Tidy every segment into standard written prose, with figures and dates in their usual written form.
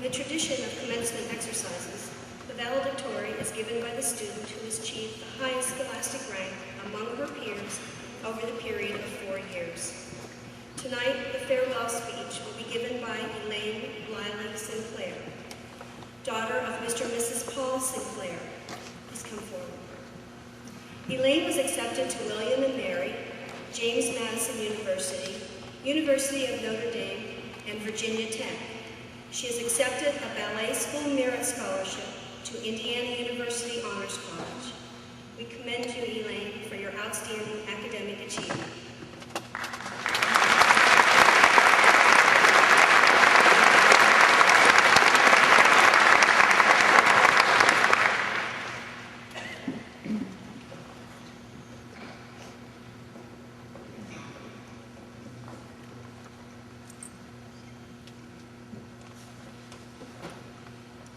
the tradition of commencement exercises, the valedictory is given by the student who has achieved the highest scholastic rank among her peers over the period of 4 years. Tonight, the farewell speech will be given by Elaine Sinclair, daughter of Mr. and Mrs. Paul Sinclair. Please come forward. Elaine was accepted to William and Mary, James Madison University, University of Notre Dame, and Virginia Tech. She has accepted a ballet school merit scholarship to Indiana University Honors College. We commend you, Elaine, for your outstanding academic achievement.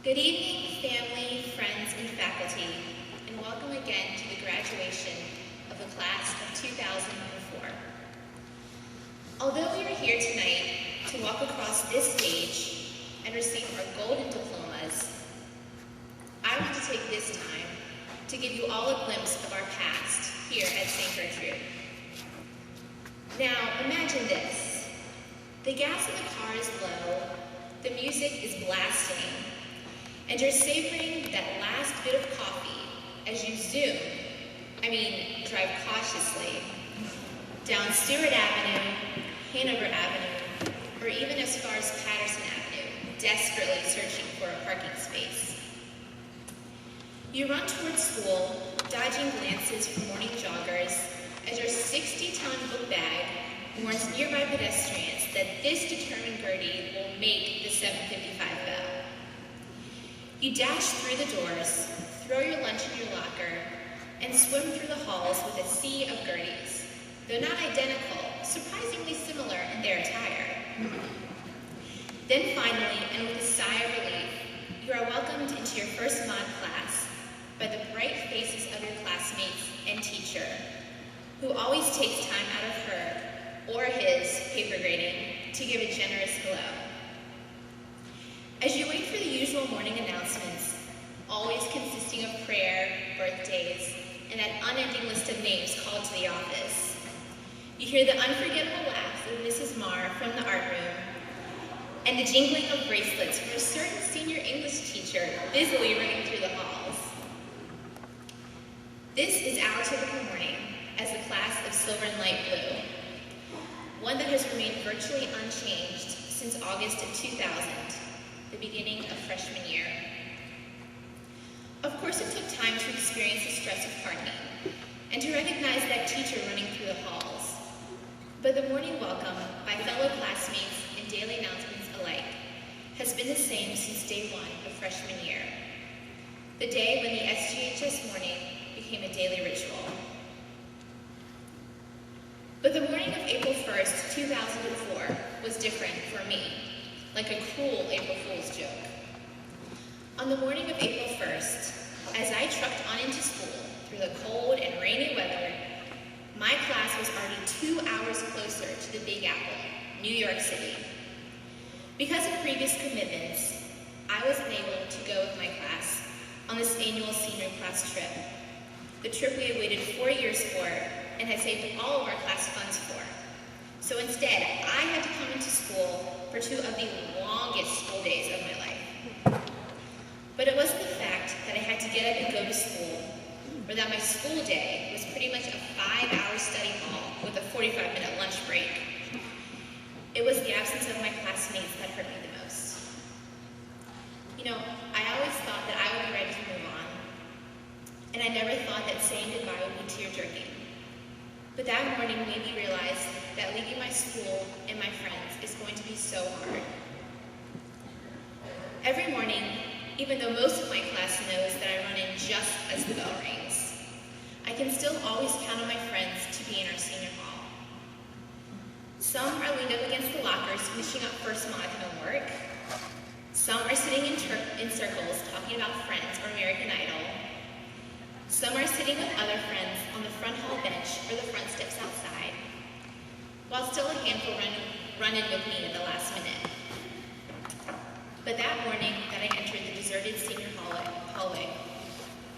Good evening, family, friends, and faculty, and welcome again to the graduation of the class of 2004. Although we are here tonight to walk across this stage and receive our golden diplomas, I want to take this time to give you all a glimpse of our past here at St. Gertrude. Now, imagine this. The gas in the car is low, the music is blasting, and you're savoring that last bit of coffee as you drive cautiously down Stewart Avenue, Hanover Avenue, or even as far as Patterson Avenue, desperately searching for a parking space. You run towards school, dodging glances from morning joggers as your 60-ton book bag warns nearby pedestrians that this determined Gertie will make the 7:55 bell. You dash through the doors, throw your lunch in your locker, and swim through the halls with a sea of Gerties, though not identical, surprisingly similar in their attire. Then finally, and with a sigh of relief, you are welcomed into your first mod class by the bright faces of your classmates and teacher, who always takes time out of her or his paper grading to give a generous hello. As you wait for the usual morning announcements, always consisting of prayer, birthdays, and that unending list of names called to the office, you hear the unforgettable laughs of Mrs. Marr from the art room, and the jingling of bracelets from a certain senior English teacher busily running through the halls. This is our typical morning as the class of Silver and Light Blue, one that has remained virtually unchanged since August of 2000. The beginning of freshman year. Of course, it took time to experience the stress of parking and to recognize that teacher running through the halls. But the morning welcome by fellow classmates and daily announcements alike has been the same since day one of freshman year, the day when the SGHS morning became a daily ritual. But the morning of April 1st, 2004 was different for me. Like a cruel April Fool's joke. On the morning of April 1st, as I trucked on into school through the cold and rainy weather, my class was already 2 hours closer to the Big Apple, New York City. Because of previous commitments, I was unable to go with my class on this annual senior class trip, the trip we had waited 4 years for and had saved all of our class funds for. So instead, I had to come into school for 2 of the longest school days of my life. But it wasn't the fact that I had to get up and go to school, or that my school day was pretty much a 5-hour study hall with a 45-minute lunch break. It was the absence of my classmates that hurt me the most. I always thought that I would be ready to move on, and I never thought that saying goodbye would be tear-jerking. But that morning made me realize that leaving my school and my friends is going to be so hard. Every morning, even though most of my class knows that I run in just as the bell rings, I can still always count on my friends to be in our senior hall. Some are leaned up against the lockers finishing up first mod homework. Some are sitting in circles talking about Friends or American Idol. Some are sitting with other friends on the front hall bench or the front steps outside, while still a handful run in with me at the last minute. But that morning that I entered the deserted senior hallway,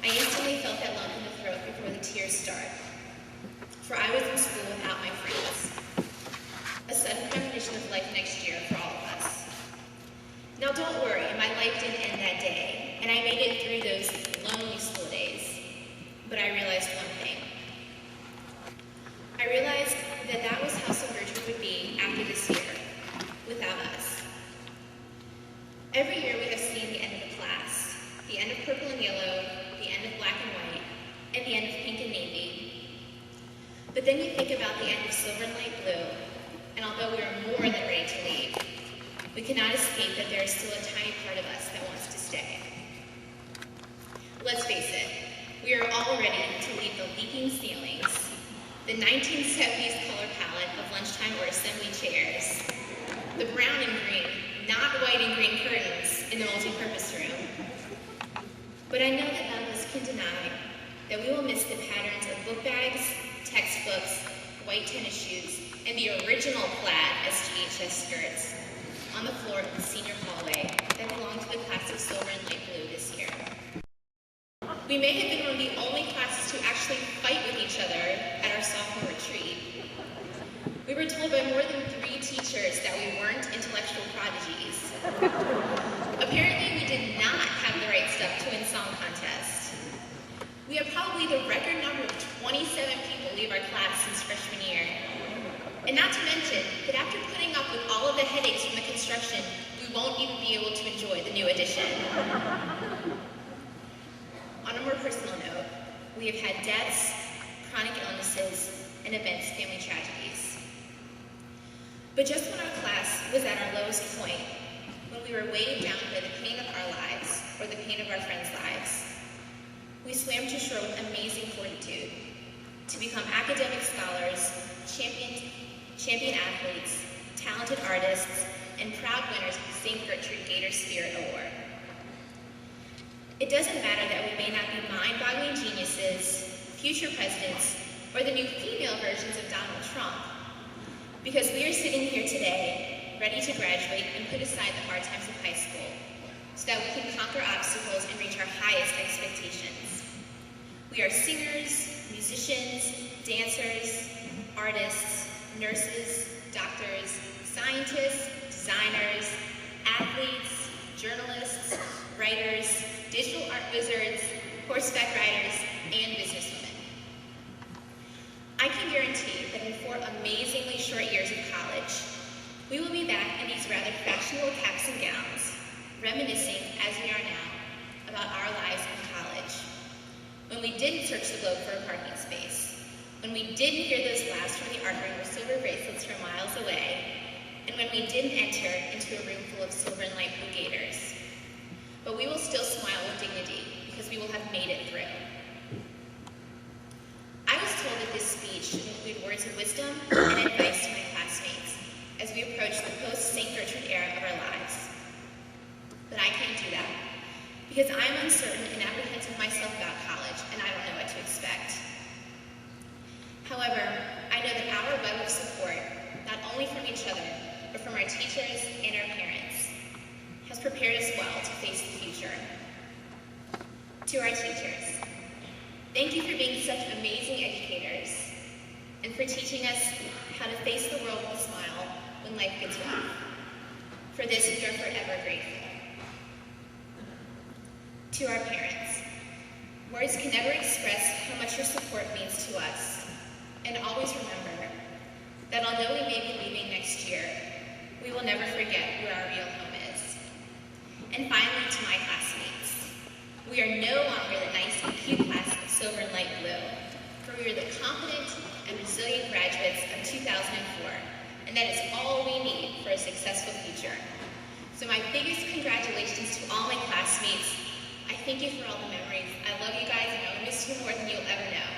I instantly felt that lump in the throat before the tears start. For I was in school without my friends. A sudden premonition of life next year for all of us. Now don't worry, my life didn't end that day, and I made it through those lonely school days. But I realized one thing. I realized that that was how Gertrude would be after this year, without us. Every year we have seen the end of the class, the end of purple and yellow, the end of black and white, and the end of pink and navy. But then you think about the end of silver and light blue, and although we are more than ready to leave, we cannot escape that there is still a tiny part of us that wants to stay. Let's face it, we are all ready to leave the leaking ceilings, the 1970s color palette of lunchtime or assembly chairs, the brown and green, not white and green curtains in the multi-purpose room. But I know that none of us can deny that we will miss the patterns of book bags, textbooks, white tennis shoes, and the original plaid SGHS skirts on the floor of the senior hallway that belonged to the class of silver and light blue this year. We may have been one of the only classes to actually fight with each other at our sophomore retreat. We were told by more than 3 teachers that we weren't intellectual prodigies. Apparently, we did not have the right stuff to win song contest. We have probably the record number of 27 people leave our class since freshman year. And not to mention that after putting up with all of the headaches from the construction, we won't even be able to enjoy the new addition. On a more personal note, we have had deaths, chronic illnesses, and events, family tragedies. But just when our class was at our lowest point, when we were weighed down by the pain of our lives or the pain of our friends' lives, we swam to shore with amazing fortitude to become academic scholars, champion athletes, talented artists, and proud winners of the St. Gertrude Gator Spirit Award. It doesn't matter that we may not be mind-boggling geniuses, future presidents, or the new female versions of Donald Trump, because we are sitting here today, ready to graduate and put aside the hard times of high school, so that we can conquer obstacles and reach our highest expectations. We are singers, musicians, dancers, artists, nurses, doctors, scientists, designers, athletes, journalists, writers, digital art wizards, horseback riders, and businesswomen. I can guarantee that in 4 amazingly short years of college, we will be back in these rather fashionable caps and gowns, reminiscing, as we are now, about our lives in college. When we didn't search the globe for a parking space, when we didn't hear those laughs from the art room with silver bracelets from miles away, and when we didn't enter into a room full of silver and light blue gators. But we will still smile with dignity because we will have made it through. I was told that this speech should include words of wisdom and advice to my classmates as we approach the post-St. Gertrude era of our lives. But I can't do that because I'm uncertain and apprehensive myself about college, and I don't know what to expect. However, I know that our web of support, not only from each other, but from our teachers and our parents, has prepared us well to face the future. To our teachers, thank you for being such amazing educators and for teaching us how to face the world with a smile when life gets rough. For this, we are forever grateful. To our parents, words can never express how much your support means to us, and always remember that although we may be leaving next year, we will never forget where our real home is. And finally, to my classmates, we are no longer the nice and cute class of silver and light blue, for we are the confident and resilient graduates of 2004, and that is all we need for a successful future. So my biggest congratulations to all my classmates. I thank you for all the memories. I love you guys, and I will miss you more than you'll ever know.